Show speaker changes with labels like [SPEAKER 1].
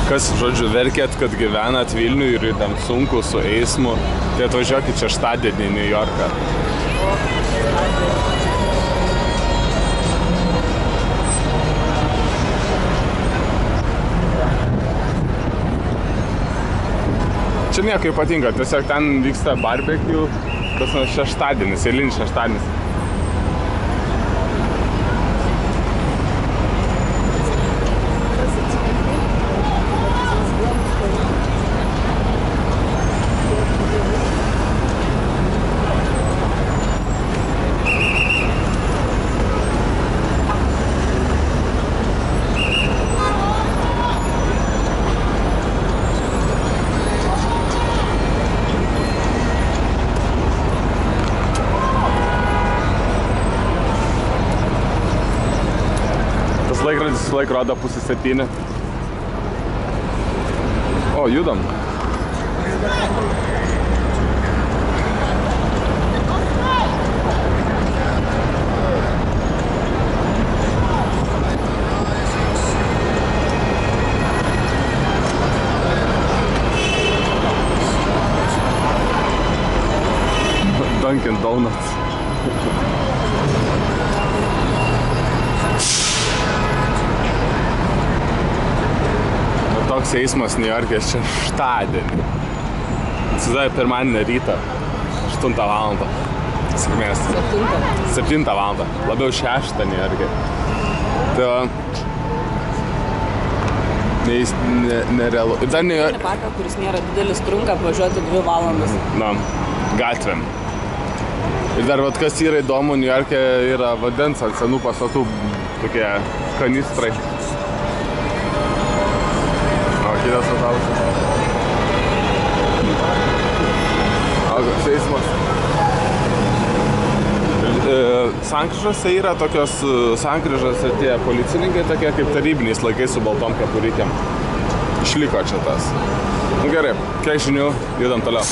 [SPEAKER 1] Kas, žodžiu, verkėt, kad gyvenat Vilniuje ir tam sunku su eismu, tai atvažiuokit šeštadienį į New Yorką. Čia nieko ypatinga, tiesiog ten vyksta barbecue, tas šeštadienis, eilinis šeštadienis. Laikrodis laik rodo 6:30. O, judam. Dunkin' Donuts. Toks eismas New York'e šeštadienį. Įsivaizduoju, pirmadienį rytą, 8 valandą. Sėkmės. 7 valandą. Labiau 6 New York'e. Tai va, nerealu. Ir dar New York'e.
[SPEAKER 2] Parką, kuris nėra didelis, trunka apvažiuoti 2 valandas.
[SPEAKER 1] Na, gatvėm. Ir dar, vat, kas yra įdomu, New York'e yra vandens ant senų pastatų tokie kanistrai. Kitas autobusas. Eismas. Sankryžose yra tokios sankryžose tie policininkai tokie kaip tarybiniais laikais su baltom kepurikėm. Išliko čia tas. Nu gerai, kiek žinių, judam toliau.